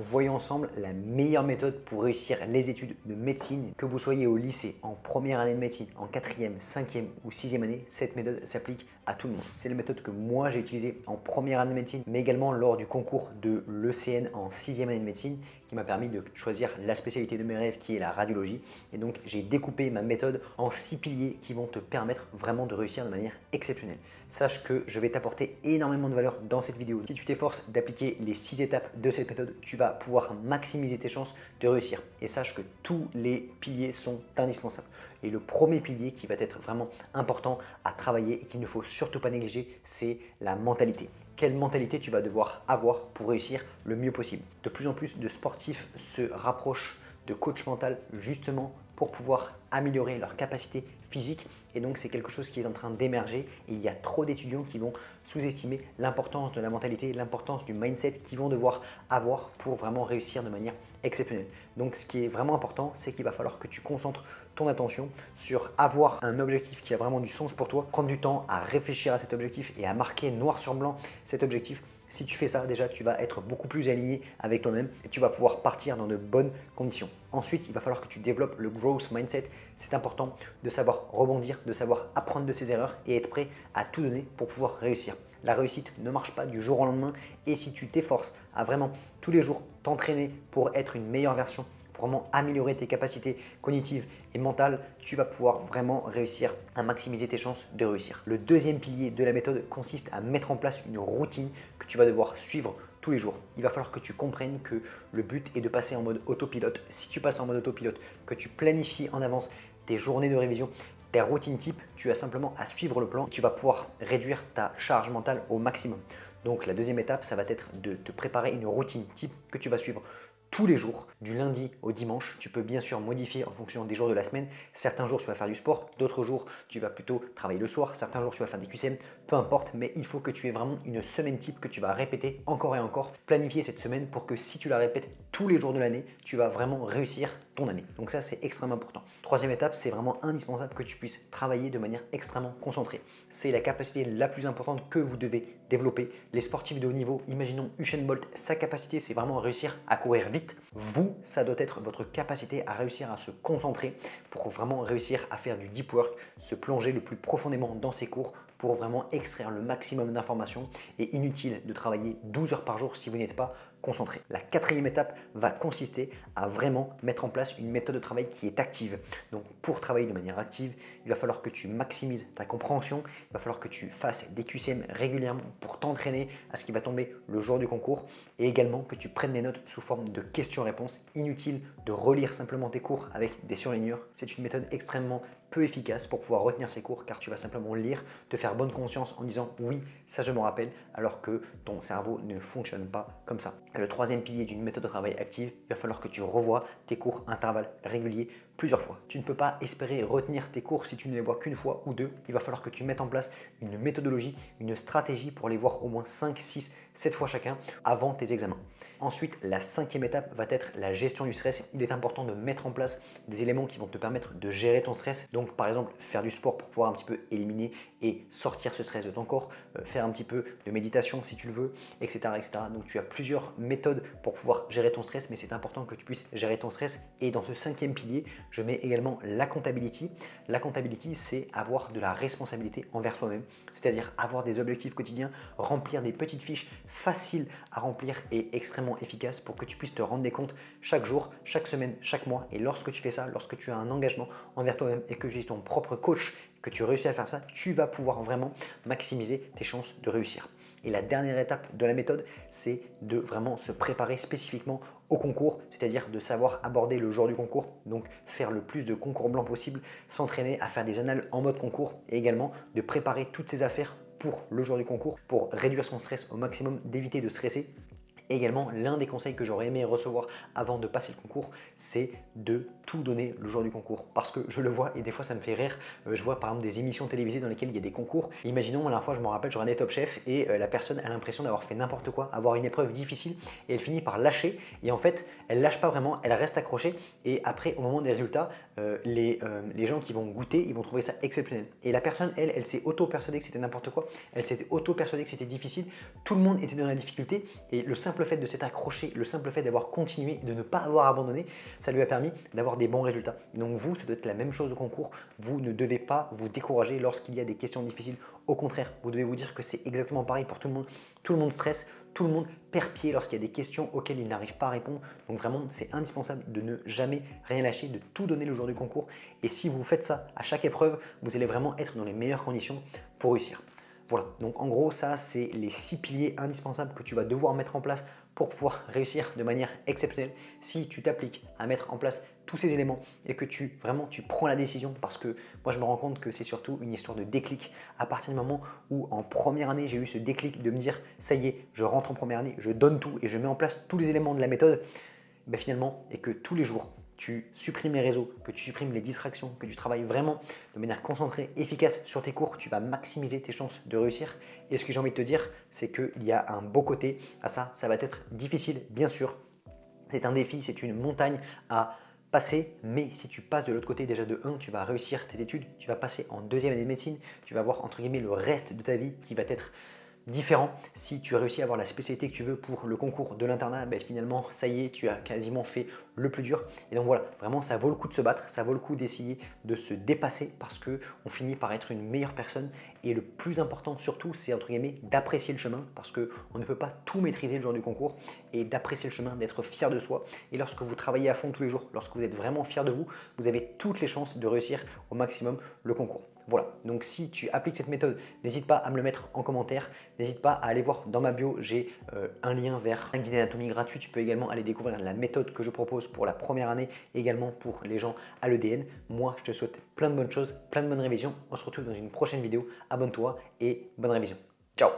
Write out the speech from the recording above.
Voyons ensemble la meilleure méthode pour réussir les études de médecine. Que vous soyez au lycée, en première année de médecine, en quatrième, cinquième ou sixième année, cette méthode s'applique à tout le monde. C'est la méthode que moi j'ai utilisée en première année de médecine, mais également lors du concours de l'ECN en sixième année de médecine, qui m'a permis de choisir la spécialité de mes rêves qui est la radiologie. Et donc j'ai découpé ma méthode en 6 piliers qui vont te permettre vraiment de réussir de manière exceptionnelle. Sache que je vais t'apporter énormément de valeur dans cette vidéo. Si tu t'efforces d'appliquer les 6 étapes de cette méthode, tu vas pouvoir maximiser tes chances de réussir. Et sache que tous les piliers sont indispensables. Et le premier pilier qui va être vraiment important à travailler et qu'il ne faut surtout pas négliger, c'est la mentalité. Quelle mentalité tu vas devoir avoir pour réussir le mieux possible. De plus en plus de sportifs se rapprochent de coach mental justement pour pouvoir améliorer leur capacité physique, et donc c'est quelque chose qui est en train d'émerger et il y a trop d'étudiants qui vont sous-estimer l'importance de la mentalité, l'importance du mindset qu'ils vont devoir avoir pour vraiment réussir de manière exceptionnelle. Donc ce qui est vraiment important, c'est qu'il va falloir que tu concentres ton attention sur avoir un objectif qui a vraiment du sens pour toi, prendre du temps à réfléchir à cet objectif et à marquer noir sur blanc cet objectif. Si tu fais ça, déjà, tu vas être beaucoup plus aligné avec toi-même et tu vas pouvoir partir dans de bonnes conditions. Ensuite, il va falloir que tu développes le growth mindset. C'est important de savoir rebondir, de savoir apprendre de ses erreurs et être prêt à tout donner pour pouvoir réussir. La réussite ne marche pas du jour au lendemain et si tu t'efforces à vraiment tous les jours t'entraîner pour être une meilleure version, pour vraiment améliorer tes capacités cognitives et mentales, tu vas pouvoir vraiment réussir à maximiser tes chances de réussir. Le deuxième pilier de la méthode consiste à mettre en place une routine que tu vas devoir suivre tous les jours. Il va falloir que tu comprennes que le but est de passer en mode autopilote. Si tu passes en mode autopilote, que tu planifies en avance tes journées de révision, tes routines type, tu as simplement à suivre le plan. Tu vas pouvoir réduire ta charge mentale au maximum. Donc la deuxième étape, ça va être de te préparer une routine type que tu vas suivre tous les jours, du lundi au dimanche. Tu peux bien sûr modifier en fonction des jours de la semaine. Certains jours, tu vas faire du sport, d'autres jours, tu vas plutôt travailler le soir, certains jours, tu vas faire des QCM, peu importe, mais il faut que tu aies vraiment une semaine type que tu vas répéter encore et encore. Planifier cette semaine pour que si tu la répètes tous les jours de l'année, tu vas vraiment réussir ton année. Donc ça, c'est extrêmement important. Troisième étape, c'est vraiment indispensable que tu puisses travailler de manière extrêmement concentrée. C'est la capacité la plus importante que vous devez développer. Les sportifs de haut niveau, imaginons Usain Bolt, sa capacité, c'est vraiment réussir à courir vite. Vous, ça doit être votre capacité à réussir à se concentrer pour vraiment réussir à faire du deep work, se plonger le plus profondément dans ses cours pour vraiment extraire le maximum d'informations. Et inutile de travailler 12 heures par jour si vous n'êtes pas concentré. La quatrième étape va consister à vraiment mettre en place une méthode de travail qui est active. Donc pour travailler de manière active, il va falloir que tu maximises ta compréhension, il va falloir que tu fasses des QCM régulièrement pour t'entraîner à ce qui va tomber le jour du concours et également que tu prennes des notes sous forme de questions-réponses. Inutile de relire simplement tes cours avec des surligneurs. C'est une méthode extrêmement peu efficace pour pouvoir retenir ces cours car tu vas simplement lire, te faire bonne conscience en disant oui, ça je me rappelle, alors que ton cerveau ne fonctionne pas comme ça. Et le troisième pilier d'une méthode de travail active, il va falloir que tu revoies tes cours à intervalles réguliers plusieurs fois. Tu ne peux pas espérer retenir tes cours si tu ne les vois qu'une fois ou deux. Il va falloir que tu mettes en place une méthodologie, une stratégie pour les voir au moins 5, 6, 7 fois chacun avant tes examens. Ensuite, la cinquième étape va être la gestion du stress. Il est important de mettre en place des éléments qui vont te permettre de gérer ton stress. Donc par exemple, faire du sport pour pouvoir un petit peu éliminer et sortir ce stress de ton corps, faire un petit peu de méditation si tu le veux, etc., etc. Donc tu as plusieurs méthodes pour pouvoir gérer ton stress, mais c'est important que tu puisses gérer ton stress. Et dans ce cinquième pilier, je mets également l'accountability. L'accountability, c'est avoir de la responsabilité envers soi-même, c'est-à-dire avoir des objectifs quotidiens, remplir des petites fiches faciles à remplir et extrêmement efficaces pour que tu puisses te rendre des comptes chaque jour, chaque semaine, chaque mois. Et lorsque tu fais ça, lorsque tu as un engagement envers toi-même et que tu es ton propre coach, que tu réussis à faire ça, tu vas pouvoir vraiment maximiser tes chances de réussir. Et la dernière étape de la méthode, c'est de vraiment se préparer spécifiquement au concours, c'est-à-dire de savoir aborder le jour du concours, donc faire le plus de concours blancs possible, s'entraîner à faire des annales en mode concours et également de préparer toutes ses affaires pour le jour du concours, pour réduire son stress au maximum, d'éviter de stresser. Également, l'un des conseils que j'aurais aimé recevoir avant de passer le concours, c'est de tout donner le jour du concours. Parce que je le vois et des fois ça me fait rire. Je vois par exemple des émissions télévisées dans lesquelles il y a des concours. Imaginons, la dernière fois, je me rappelle, je regardais Top Chef et la personne a l'impression d'avoir fait n'importe quoi, avoir une épreuve difficile et elle finit par lâcher. Et en fait, elle lâche pas vraiment, elle reste accrochée. Et après, au moment des résultats, les gens qui vont goûter, ils vont trouver ça exceptionnel. Et la personne, elle s'est auto-persuadée que c'était n'importe quoi. Elle s'était auto-persuadée que c'était difficile. Tout le monde était dans la difficulté et le simple simple fait de s'être accroché, le simple fait d'avoir continué, de ne pas avoir abandonné, ça lui a permis d'avoir des bons résultats. Donc vous, ça doit être la même chose au concours. Vous ne devez pas vous décourager lorsqu'il y a des questions difficiles. Au contraire, vous devez vous dire que c'est exactement pareil pour tout le monde. Tout le monde stresse, tout le monde perd pied lorsqu'il y a des questions auxquelles il n'arrive pas à répondre. Donc vraiment, c'est indispensable de ne jamais rien lâcher, de tout donner le jour du concours. Et si vous faites ça à chaque épreuve, vous allez vraiment être dans les meilleures conditions pour réussir. Voilà, donc en gros, ça, c'est les 6 piliers indispensables que tu vas devoir mettre en place pour pouvoir réussir de manière exceptionnelle. Si tu t'appliques à mettre en place tous ces éléments et que tu prends la décision, parce que moi je me rends compte que c'est surtout une histoire de déclic. À partir du moment où en première année j'ai eu ce déclic de me dire ça y est, je rentre en première année, je donne tout et je mets en place tous les éléments de la méthode, ben finalement, et que tous les jours tu supprimes les réseaux, que tu supprimes les distractions, que tu travailles vraiment de manière concentrée, efficace sur tes cours, tu vas maximiser tes chances de réussir. Et ce que j'ai envie de te dire, c'est qu'il y a un beau côté à ça. Ça va être difficile, bien sûr. C'est un défi, c'est une montagne à passer, mais si tu passes de l'autre côté, déjà de 1, tu vas réussir tes études, tu vas passer en deuxième année de médecine, tu vas voir entre guillemets le reste de ta vie qui va être différent. Si tu as réussi à avoir la spécialité que tu veux pour le concours de l'internat, ben finalement, ça y est, tu as quasiment fait le plus dur. Et donc voilà, vraiment, ça vaut le coup de se battre, ça vaut le coup d'essayer de se dépasser parce qu'on finit par être une meilleure personne. Et le plus important surtout, c'est entre guillemets d'apprécier le chemin parce qu'on ne peut pas tout maîtriser le jour du concours et d'apprécier le chemin, d'être fier de soi. Et lorsque vous travaillez à fond tous les jours, lorsque vous êtes vraiment fier de vous, vous avez toutes les chances de réussir au maximum le concours. Voilà, donc si tu appliques cette méthode, n'hésite pas à me le mettre en commentaire. N'hésite pas à aller voir dans ma bio, j'ai un lien vers un guide d'anatomie gratuit. Tu peux également aller découvrir la méthode que je propose pour la première année, également pour les gens à l'EDN. Moi, je te souhaite plein de bonnes choses, plein de bonnes révisions. On se retrouve dans une prochaine vidéo. Abonne-toi et bonne révision. Ciao!